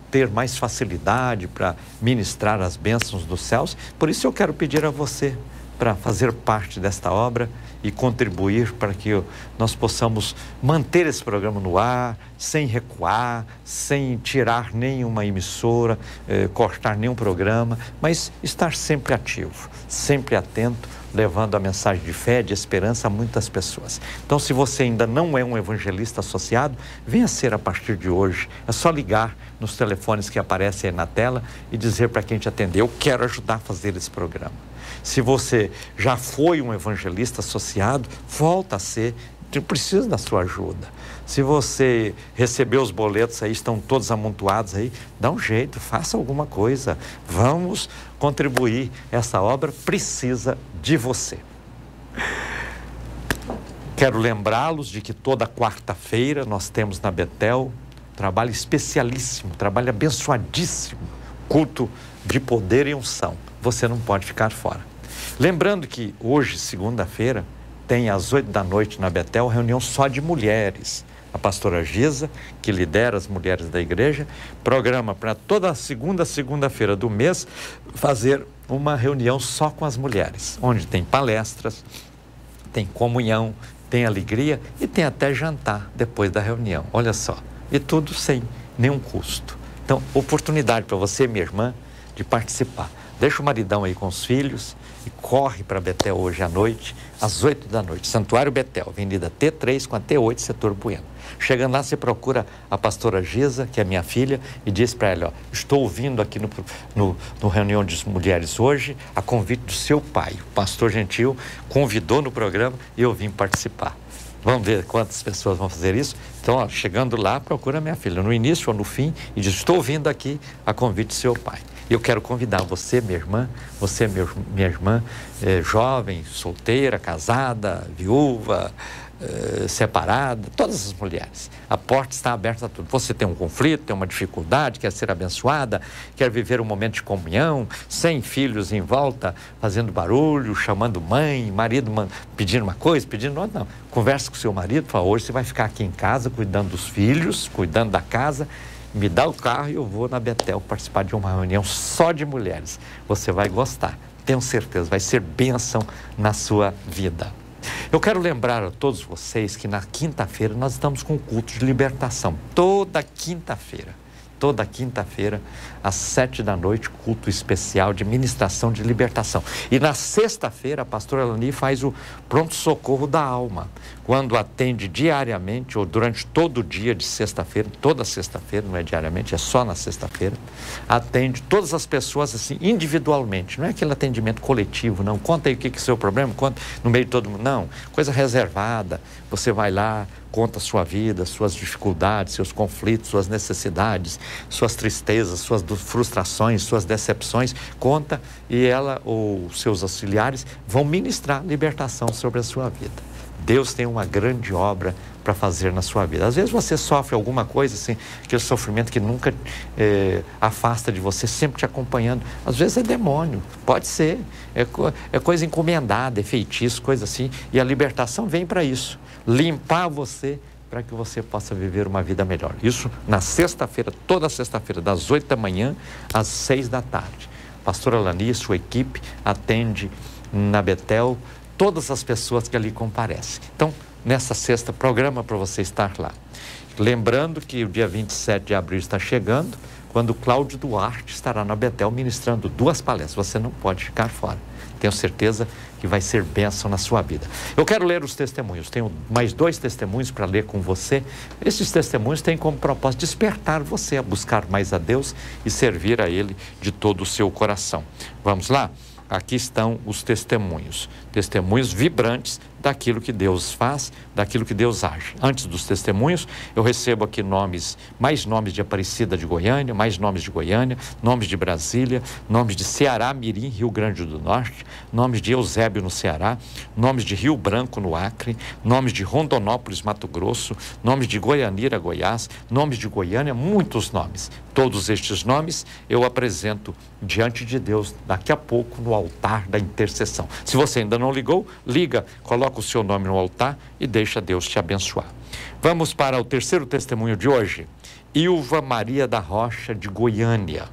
ter mais facilidade para ministrar as bênçãos dos céus. Por isso eu quero pedir a você para fazer parte desta obra e contribuir para que nós possamos manter esse programa no ar, sem recuar, sem tirar nenhuma emissora, cortar nenhum programa, mas estar sempre ativo, sempre atento, levando a mensagem de fé, de esperança a muitas pessoas. Então, se você ainda não é um evangelista associado, venha ser a partir de hoje. É só ligar nos telefones que aparecem aí na tela e dizer para quem te atender: eu quero ajudar a fazer esse programa. Se você já foi um evangelista associado, volta a ser. Eu preciso da sua ajuda. Se você recebeu os boletos aí, estão todos amontoados aí, dá um jeito, faça alguma coisa. Vamos contribuir. Essa obra precisa de você. Quero lembrá-los de que toda quarta-feira nós temos na Betel trabalho especialíssimo, trabalho abençoadíssimo, culto de poder e unção. Você não pode ficar fora. Lembrando que hoje, segunda-feira, tem às 8 da noite na Betel reunião só de mulheres. A pastora Giza, que lidera as mulheres da igreja, programa para toda segunda-feira do mês fazer uma reunião só com as mulheres, onde tem palestras, tem comunhão, tem alegria e tem até jantar depois da reunião. Olha só, e tudo sem nenhum custo. Então, oportunidade para você, minha irmã, de participar. Deixa o maridão aí com os filhos e corre para Betel hoje à noite, às 8 da noite. Santuário Betel, Avenida T3 com a T8, setor Bueno. Chegando lá, você procura a pastora Giza, que é minha filha, e diz para ela: ó, estou ouvindo aqui no reunião de mulheres hoje, a convite do seu pai. O pastor Gentil convidou no programa e eu vim participar. Vamos ver quantas pessoas vão fazer isso? Então, ó, chegando lá, procura minha filha, no início ou no fim, e diz: estou ouvindo aqui a convite do seu pai. E eu quero convidar você, minha irmã, você, minha irmã, jovem, solteira, casada, viúva, separada, todas as mulheres. A porta está aberta a tudo. Você tem um conflito, tem uma dificuldade, quer ser abençoada, quer viver um momento de comunhão, sem filhos em volta, fazendo barulho, chamando mãe, marido pedindo uma coisa, pedindo outra. Não. Conversa com seu marido, fala: hoje você vai ficar aqui em casa, cuidando dos filhos, cuidando da casa. Me dá o carro e eu vou na Betel participar de uma reunião só de mulheres. Você vai gostar, tenho certeza, vai ser bênção na sua vida. Eu quero lembrar a todos vocês que na quinta-feira nós estamos com o culto de libertação. Toda quinta-feira, às 7 da noite, culto especial de ministração de libertação. E na sexta-feira, a pastora Elani faz o pronto-socorro da alma, quando atende diariamente, ou durante todo o dia de sexta-feira, toda sexta-feira, não é diariamente, é só na sexta-feira, atende todas as pessoas assim, individualmente. Não é aquele atendimento coletivo, não. Conta aí o que é o seu problema, conta no meio de todo mundo. Não, coisa reservada. Você vai lá, conta a sua vida, suas dificuldades, seus conflitos, suas necessidades, suas tristezas, suas frustrações, suas decepções, conta, e ela ou seus auxiliares vão ministrar libertação sobre a sua vida. Deus tem uma grande obra para fazer na sua vida. Às vezes você sofre alguma coisa assim, aquele sofrimento que nunca afasta de você, sempre te acompanhando. Às vezes é demônio, pode ser, é coisa encomendada, é feitiço, coisa assim, e a libertação vem para isso, limpar você, para que você possa viver uma vida melhor. Isso na sexta-feira, toda sexta-feira, das 8 da manhã às 6 da tarde. Pastora Lani e sua equipe atende na Betel todas as pessoas que ali comparecem. Então, nessa sexta, programa para você estar lá. Lembrando que o dia 27 de abril está chegando, quando Cláudio Duarte estará na Betel ministrando 2 palestras. Você não pode ficar fora. Tenho certeza que vai ser bênção na sua vida. Eu quero ler os testemunhos. Tenho mais 2 testemunhos para ler com você. Esses testemunhos têm como propósito despertar você a buscar mais a Deus e servir a Ele de todo o seu coração. Vamos lá? Aqui estão os testemunhos. Testemunhos vibrantes daquilo que Deus faz, daquilo que Deus age. Antes dos testemunhos, eu recebo aqui mais nomes de Aparecida de Goiânia, mais nomes de Goiânia, nomes de Brasília, nomes de Ceará, Mirim, Rio Grande do Norte, nomes de Eusébio no Ceará, nomes de Rio Branco no Acre, nomes de Rondonópolis, Mato Grosso, nomes de Goianira, Goiás, nomes de Goiânia, muitos nomes. Todos estes nomes eu apresento diante de Deus daqui a pouco no altar da intercessão. Se você ainda não ligou, liga, coloca o seu nome no altar e deixa Deus te abençoar. Vamos para o terceiro testemunho de hoje. Ilva Maria da Rocha, de Goiânia.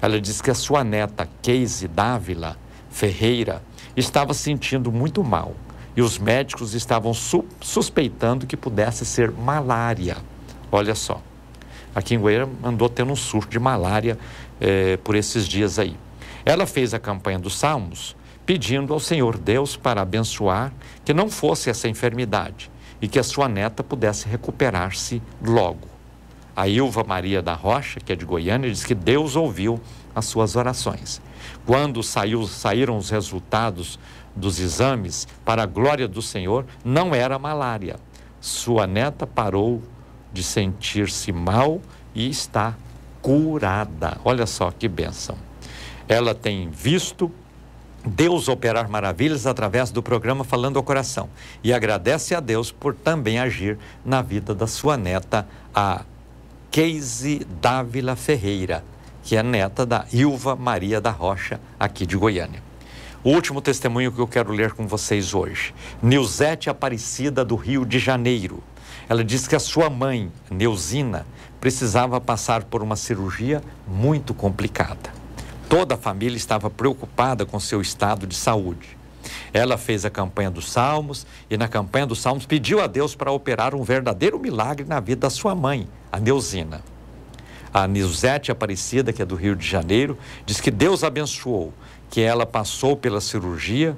Ela diz que a sua neta, Keise Dávila Ferreira, estava sentindo muito mal e os médicos estavam suspeitando que pudesse ser malária. Olha só, aqui em Goiânia andou tendo um surto de malária por esses dias aí. Ela fez a campanha dos Salmos, pedindo ao Senhor Deus para abençoar que não fosse essa enfermidade e que a sua neta pudesse recuperar-se logo. A Ilva Maria da Rocha, que é de Goiânia, diz que Deus ouviu as suas orações. Quando saíram os resultados dos exames, para a glória do Senhor, não era malária. Sua neta parou de sentir-se mal e está curada. Olha só que bênção. Ela tem visto Deus operar maravilhas através do programa Falando ao Coração e agradece a Deus por também agir na vida da sua neta, a Keise Dávila Ferreira, que é neta da Ilva Maria da Rocha, aqui de Goiânia. O último testemunho que eu quero ler com vocês hoje. Nilzete Aparecida, do Rio de Janeiro. Ela diz que a sua mãe, Neuzina, precisava passar por uma cirurgia muito complicada. Toda a família estava preocupada com seu estado de saúde. Ela fez a campanha dos Salmos e na campanha dos Salmos pediu a Deus para operar um verdadeiro milagre na vida da sua mãe, a Neuzina. A Nilzete Aparecida, que é do Rio de Janeiro, diz que Deus abençoou, que ela passou pela cirurgia,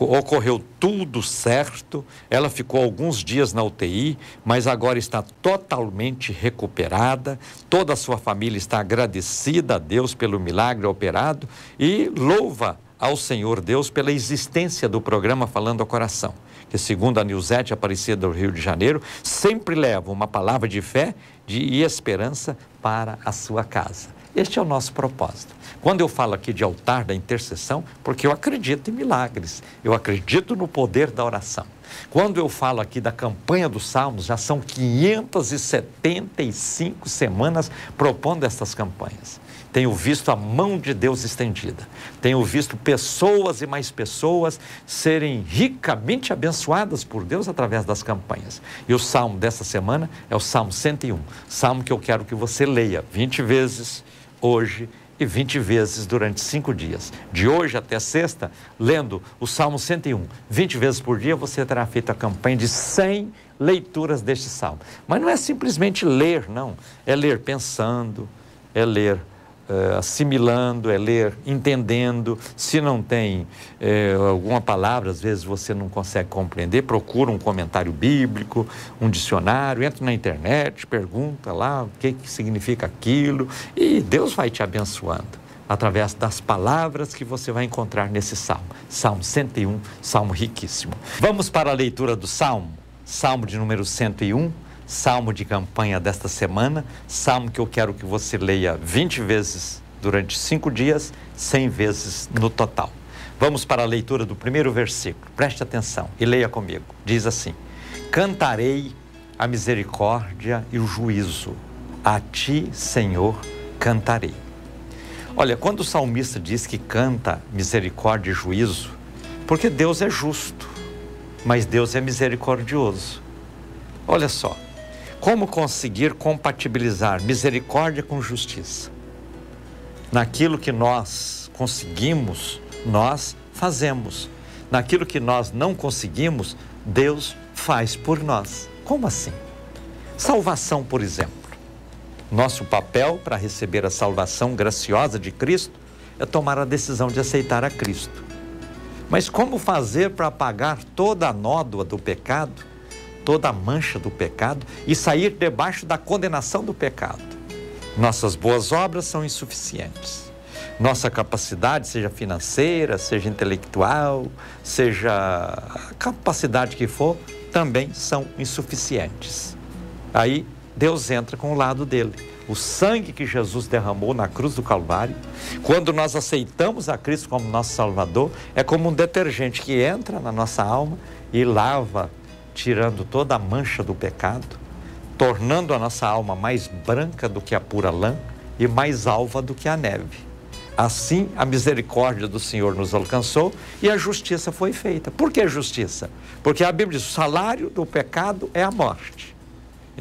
ocorreu tudo certo, ela ficou alguns dias na UTI, mas agora está totalmente recuperada, toda a sua família está agradecida a Deus pelo milagre operado e louva ao Senhor Deus pela existência do programa Falando ao Coração, que segundo a Nilzete Aparecida do Rio de Janeiro, sempre leva uma palavra de fé e esperança para a sua casa. Este é o nosso propósito. Quando eu falo aqui de altar da intercessão, porque eu acredito em milagres, eu acredito no poder da oração. Quando eu falo aqui da campanha dos Salmos, já são 575 semanas propondo essas campanhas. Tenho visto a mão de Deus estendida. Tenho visto pessoas e mais pessoas serem ricamente abençoadas por Deus através das campanhas. E o salmo dessa semana é o Salmo 101. Salmo que eu quero que você leia 20 vezes hoje e 20 vezes durante 5 dias. De hoje até sexta, lendo o Salmo 101, 20 vezes por dia, você terá feito a campanha de 100 leituras deste salmo. Mas não é simplesmente ler, não. É ler pensando, é ler assimilando, é ler entendendo. Se não tem alguma palavra, às vezes você não consegue compreender, procura um comentário bíblico, um dicionário, entra na internet, pergunta lá o que significa aquilo e Deus vai te abençoando através das palavras que você vai encontrar nesse salmo. Salmo 101, salmo riquíssimo. Vamos para a leitura do salmo, salmo de número 101, salmo de campanha desta semana, salmo que eu quero que você leia 20 vezes durante 5 dias, 100 vezes no total. Vamos para a leitura do primeiro versículo, preste atenção e leia comigo. Diz assim: cantarei a misericórdia e o juízo, a ti, Senhor, cantarei. Olha, quando o salmista diz que canta misericórdia e juízo, porque Deus é justo, mas Deus é misericordioso. Olha só, como conseguir compatibilizar misericórdia com justiça? Naquilo que nós conseguimos, nós fazemos. Naquilo que nós não conseguimos, Deus faz por nós. Como assim? Salvação, por exemplo. Nosso papel para receber a salvação graciosa de Cristo é tomar a decisão de aceitar a Cristo. Mas como fazer para apagar toda a nódoa do pecado, toda a mancha do pecado e sair debaixo da condenação do pecado? Nossas boas obras são insuficientes. Nossa capacidade, seja financeira, seja intelectual, seja a capacidade que for, também são insuficientes. Aí Deus entra com o lado dele. O sangue que Jesus derramou na cruz do Calvário, quando nós aceitamos a Cristo como nosso Salvador, é como um detergente que entra na nossa alma e lava, tirando toda a mancha do pecado, tornando a nossa alma mais branca do que a pura lã e mais alva do que a neve. Assim, a misericórdia do Senhor nos alcançou e a justiça foi feita. Por que justiça? Porque a Bíblia diz, o salário do pecado é a morte.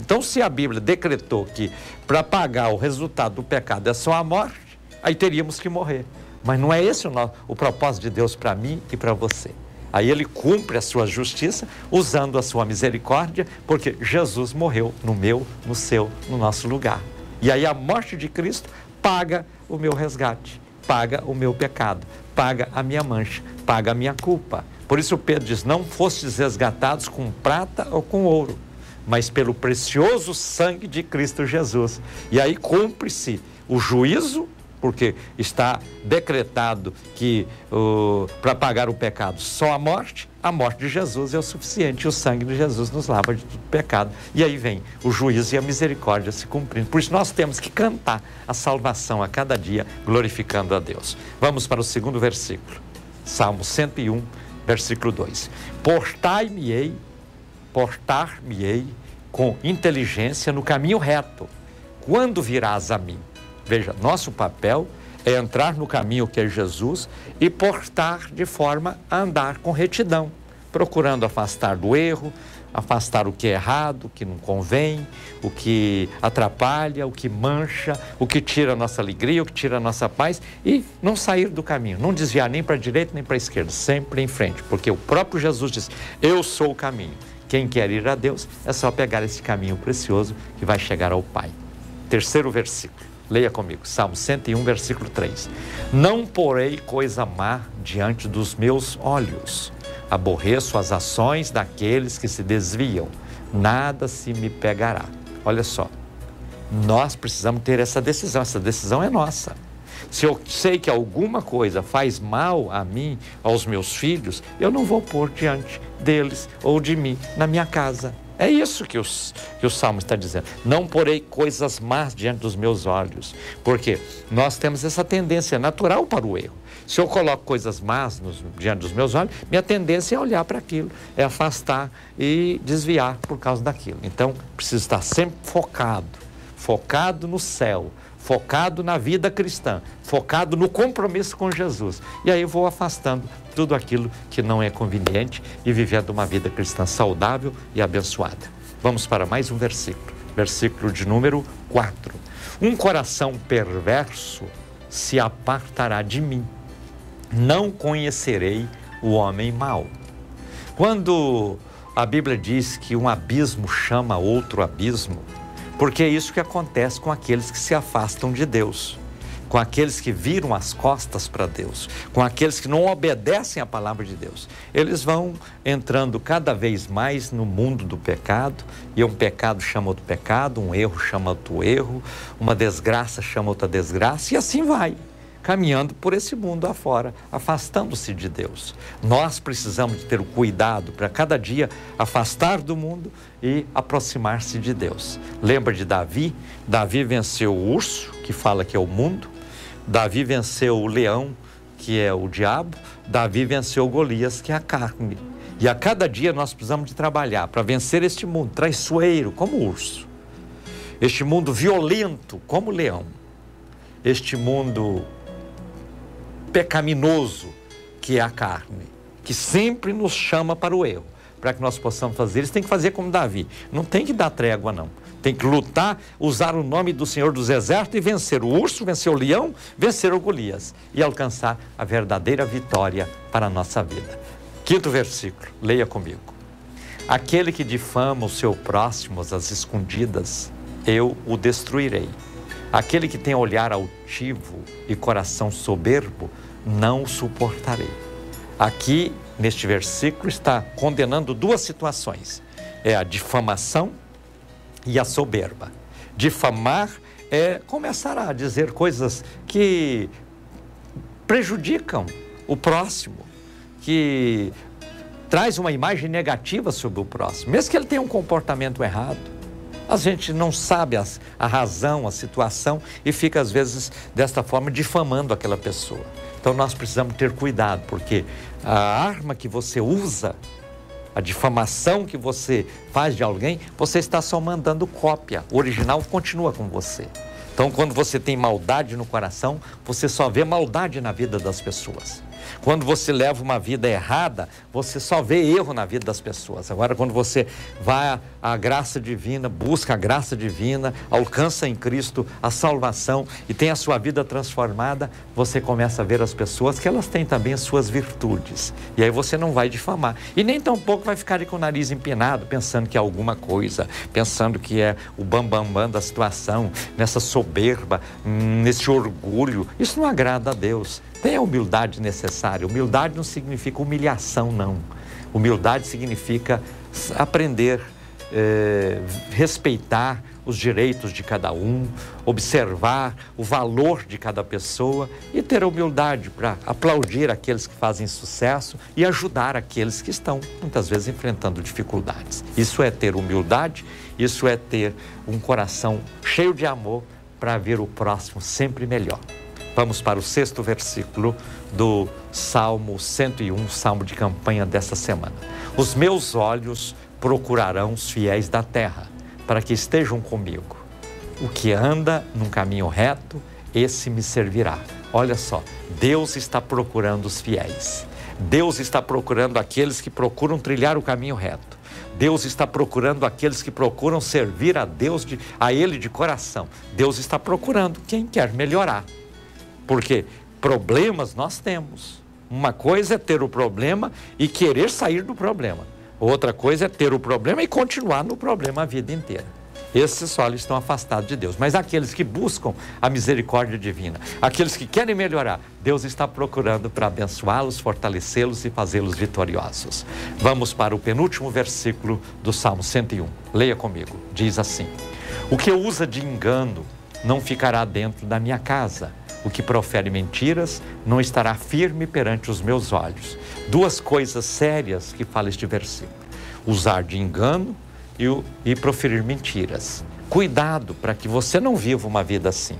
Então, se a Bíblia decretou que para pagar o resultado do pecado é só a morte, aí teríamos que morrer. Mas não é esse o propósito de Deus para mim e para você. Aí ele cumpre a sua justiça usando a sua misericórdia, porque Jesus morreu no meu, no seu, no nosso lugar. E aí a morte de Cristo paga o meu resgate, paga o meu pecado, paga a minha mancha, paga a minha culpa. Por isso Pedro diz, não fostes resgatados com prata ou com ouro, mas pelo precioso sangue de Cristo Jesus. E aí cumpre-se o juízo, porque está decretado que para pagar o pecado só a morte de Jesus é o suficiente, e o sangue de Jesus nos lava de todo pecado. E aí vem o juízo e a misericórdia se cumprindo. Por isso nós temos que cantar a salvação a cada dia, glorificando a Deus. Vamos para o segundo versículo, Salmo 101, versículo 2. Portar-me-ei com inteligência no caminho reto, quando virás a mim. Veja, nosso papel é entrar no caminho que é Jesus e portar de forma a andar com retidão, procurando afastar do erro, afastar o que é errado, o que não convém, o que atrapalha, o que mancha, o que tira a nossa alegria, o que tira a nossa paz, e não sair do caminho, não desviar nem para a direita nem para a esquerda, sempre em frente, porque o próprio Jesus diz, eu sou o caminho. Quem quer ir a Deus é só pegar esse caminho precioso que vai chegar ao Pai. Terceiro versículo, leia comigo, Salmo 101, versículo 3. Não porei coisa má diante dos meus olhos, aborreço as ações daqueles que se desviam, nada se me pegará. Olha só, nós precisamos ter essa decisão é nossa. Se eu sei que alguma coisa faz mal a mim, aos meus filhos, eu não vou pôr diante deles ou de mim na minha casa. É isso que o Salmo está dizendo. Não porei coisas más diante dos meus olhos, porque nós temos essa tendência natural para o erro. Se eu coloco coisas más diante dos meus olhos, minha tendência é olhar para aquilo, é afastar e desviar por causa daquilo. Então, preciso estar sempre focado no céu, focado na vida cristã, focado no compromisso com Jesus. E aí eu vou afastando tudo aquilo que não é conveniente e vivendo uma vida cristã saudável e abençoada. Vamos para mais um versículo, versículo de número 4. Um coração perverso se apartará de mim, não conhecerei o homem mau. Quando a Bíblia diz que um abismo chama outro abismo, porque é isso que acontece com aqueles que se afastam de Deus, com aqueles que viram as costas para Deus, com aqueles que não obedecem à palavra de Deus. Eles vão entrando cada vez mais no mundo do pecado, e um pecado chama outro pecado, um erro chama outro erro, uma desgraça chama outra desgraça, e assim vai, caminhando por esse mundo afora, afastando-se de Deus. Nós precisamos de ter o cuidado para cada dia afastar do mundo e aproximar-se de Deus. Lembra de Davi? Davi venceu o urso, que fala que é o mundo. Davi venceu o leão, que é o diabo. Davi venceu Golias, que é a carne. E a cada dia nós precisamos de trabalhar para vencer este mundo traiçoeiro, como o urso. Este mundo violento, como o leão. Este mundo pecaminoso, que é a carne, que sempre nos chama para o erro. Para que nós possamos fazer isso, tem que fazer como Davi. Não tem que dar trégua, não. Tem que lutar, usar o nome do Senhor dos Exércitos e vencer o urso, vencer o leão, vencer o Golias e alcançar a verdadeira vitória para a nossa vida. Quinto versículo, leia comigo. Aquele que difama o seu próximo às escondidas, eu o destruirei. Aquele que tem olhar altivo e coração soberbo, não o suportarei. Aqui, neste versículo, está condenando duas situações. É a difamação e a soberba. Difamar é começar a dizer coisas que prejudicam o próximo, que traz uma imagem negativa sobre o próximo, mesmo que ele tenha um comportamento errado. A gente não sabe a razão, a situação e fica às vezes desta forma difamando aquela pessoa. Então nós precisamos ter cuidado, porque a arma que você usa, a difamação que você faz de alguém, você está só mandando cópia. O original continua com você. Então, quando você tem maldade no coração, você só vê maldade na vida das pessoas. Quando você leva uma vida errada, você só vê erro na vida das pessoas. Agora, quando você vai à graça divina, busca a graça divina, alcança em Cristo a salvação e tem a sua vida transformada, você começa a ver as pessoas que elas têm também as suas virtudes. E aí você não vai difamar. E nem tampouco vai ficar com o nariz empinado, pensando que é alguma coisa, pensando que é o bambambam da situação, nessa soberba, nesse orgulho. Isso não agrada a Deus. Tem a humildade necessária. Humildade não significa humilhação, não. Humildade significa aprender, respeitar os direitos de cada um, observar o valor de cada pessoa e ter a humildade para aplaudir aqueles que fazem sucesso e ajudar aqueles que estão, muitas vezes, enfrentando dificuldades. Isso é ter humildade, isso é ter um coração cheio de amor para ver o próximo sempre melhor. Vamos para o 6º versículo do Salmo 101, Salmo de campanha dessa semana. Os meus olhos procurarão os fiéis da terra, para que estejam comigo. O que anda num caminho reto, esse me servirá. Olha só, Deus está procurando os fiéis. Deus está procurando aqueles que procuram trilhar o caminho reto. Deus está procurando aqueles que procuram servir a Deus, a Ele de coração. Deus está procurando quem quer melhorar. Porque problemas nós temos. Uma coisa é ter o problema e querer sair do problema. Outra coisa é ter o problema e continuar no problema a vida inteira. Esses só estão afastados de Deus. Mas aqueles que buscam a misericórdia divina, aqueles que querem melhorar, Deus está procurando para abençoá-los, fortalecê-los e fazê-los vitoriosos. Vamos para o penúltimo versículo do Salmo 101. Leia comigo. Diz assim: o que usa de engano não ficará dentro da minha casa. O que profere mentiras não estará firme perante os meus olhos. Duas coisas sérias que fala este versículo: usar de engano e proferir mentiras. Cuidado para que você não viva uma vida assim.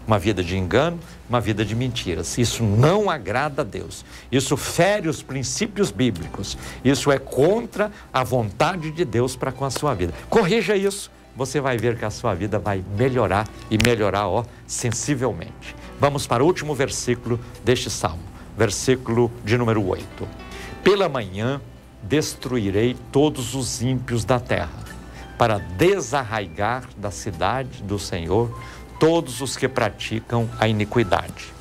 Uma vida de engano, uma vida de mentiras. Isso não agrada a Deus. Isso fere os princípios bíblicos. Isso é contra a vontade de Deus para com a sua vida. Corrija isso. Você vai ver que a sua vida vai melhorar e melhorar, sensivelmente. Vamos para o último versículo deste salmo, versículo de número 8. Pela manhã destruirei todos os ímpios da terra, para desarraigar da cidade do Senhor todos os que praticam a iniquidade.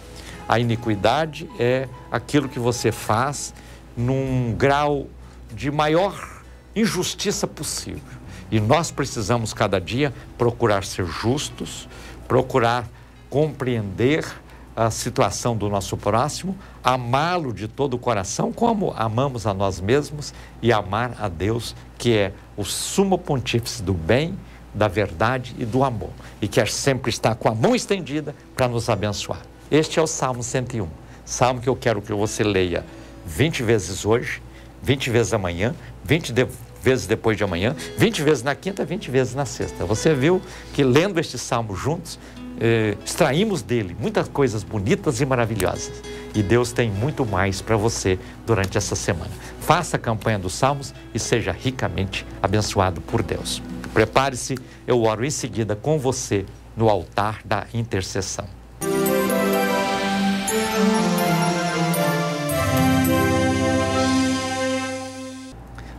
A iniquidade é aquilo que você faz num grau de maior injustiça possível. E nós precisamos cada dia procurar ser justos, procurar compreender a situação do nosso próximo, amá-lo de todo o coração, como amamos a nós mesmos, e amar a Deus, que é o sumo pontífice do bem, da verdade e do amor, e quer sempre estar com a mão estendida para nos abençoar. Este é o Salmo 101, salmo que eu quero que você leia 20 vezes hoje, 20 vezes amanhã, 20 vezes depois de amanhã, 20 vezes na quinta, 20 vezes na sexta. Você viu que lendo este salmo juntos, extraímos dele muitas coisas bonitas e maravilhosas. E Deus tem muito mais para você durante essa semana. Faça a campanha dos salmos e seja ricamente abençoado por Deus. Prepare-se, eu oro em seguida com você no altar da intercessão.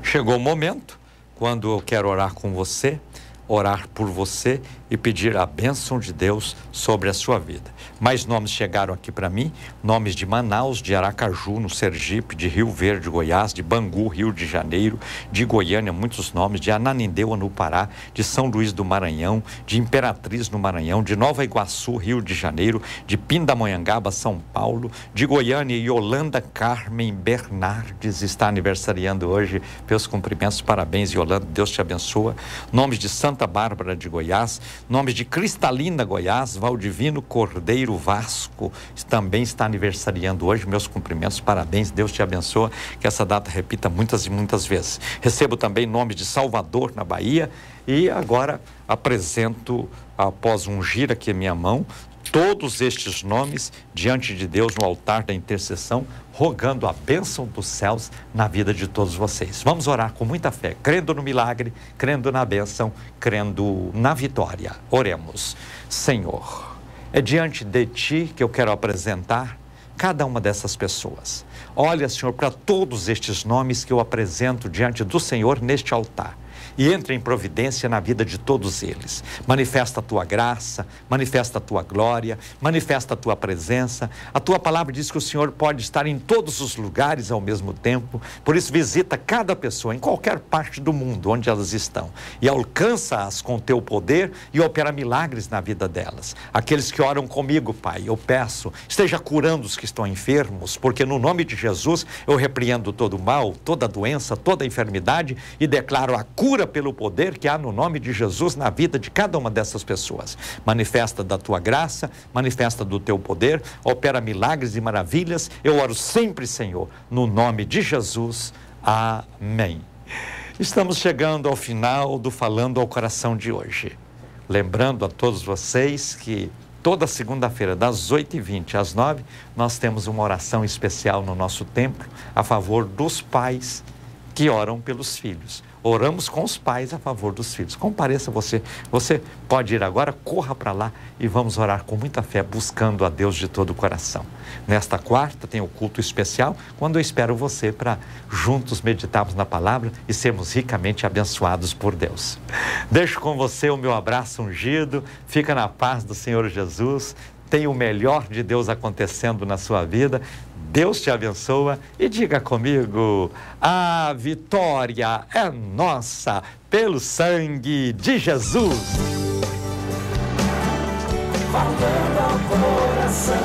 Chegou o momento, quando eu quero orar com você, orar por você e pedir a bênção de Deus sobre a sua vida. Mais nomes chegaram aqui para mim, nomes de Manaus, de Aracaju, no Sergipe, de Rio Verde, Goiás, de Bangu, Rio de Janeiro, de Goiânia, muitos nomes, de Ananindeua, no Pará, de São Luís do Maranhão, de Imperatriz, no Maranhão, de Nova Iguaçu, Rio de Janeiro, de Pindamonhangaba, São Paulo, de Goiânia, Yolanda Carmen Bernardes está aniversariando hoje. Meus cumprimentos, parabéns, Yolanda, Deus te abençoa. Nomes de Santa Bárbara de Goiás, nomes de Cristalina, Goiás, Valdivino Cordeiro Vasco, também está aniversariando hoje. Meus cumprimentos, parabéns, Deus te abençoa, que essa data repita muitas e muitas vezes. Recebo também nomes de Salvador, na Bahia, e agora apresento, após ungir aqui a minha mão, todos estes nomes diante de Deus no altar da intercessão, rogando a bênção dos céus na vida de todos vocês. Vamos orar com muita fé, crendo no milagre, crendo na bênção, crendo na vitória. Oremos. Senhor, é diante de Ti que eu quero apresentar cada uma dessas pessoas. Olha, Senhor, para todos estes nomes que eu apresento diante do Senhor neste altar. E entre em providência na vida de todos eles. Manifesta a Tua graça, manifesta a Tua glória, manifesta a Tua presença. A Tua palavra diz que o Senhor pode estar em todos os lugares ao mesmo tempo. Por isso visita cada pessoa em qualquer parte do mundo onde elas estão e alcança-as com Teu poder e opera milagres na vida delas. Aqueles que oram comigo, Pai, eu peço, esteja curando os que estão enfermos, porque no nome de Jesus eu repreendo todo o mal, toda doença, toda enfermidade e declaro a cura pelo poder que há no nome de Jesus na vida de cada uma dessas pessoas. Manifesta da Tua graça, manifesta do Teu poder, opera milagres e maravilhas. Eu oro sempre, Senhor, no nome de Jesus. Amém. Estamos chegando ao final do Falando ao Coração de hoje. Lembrando a todos vocês que toda segunda-feira, das 8h20 às 9h, nós temos uma oração especial no nosso templo a favor dos pais que oram pelos filhos. Oramos com os pais a favor dos filhos. Compareça você. Você pode ir agora, corra para lá e vamos orar com muita fé, buscando a Deus de todo o coração. Nesta quarta tem o culto especial, quando eu espero você para juntos meditarmos na palavra e sermos ricamente abençoados por Deus. Deixo com você o meu abraço ungido. Fica na paz do Senhor Jesus. Tem o melhor de Deus acontecendo na sua vida. Deus te abençoa e diga comigo: a vitória é nossa pelo sangue de Jesus. Falando ao coração.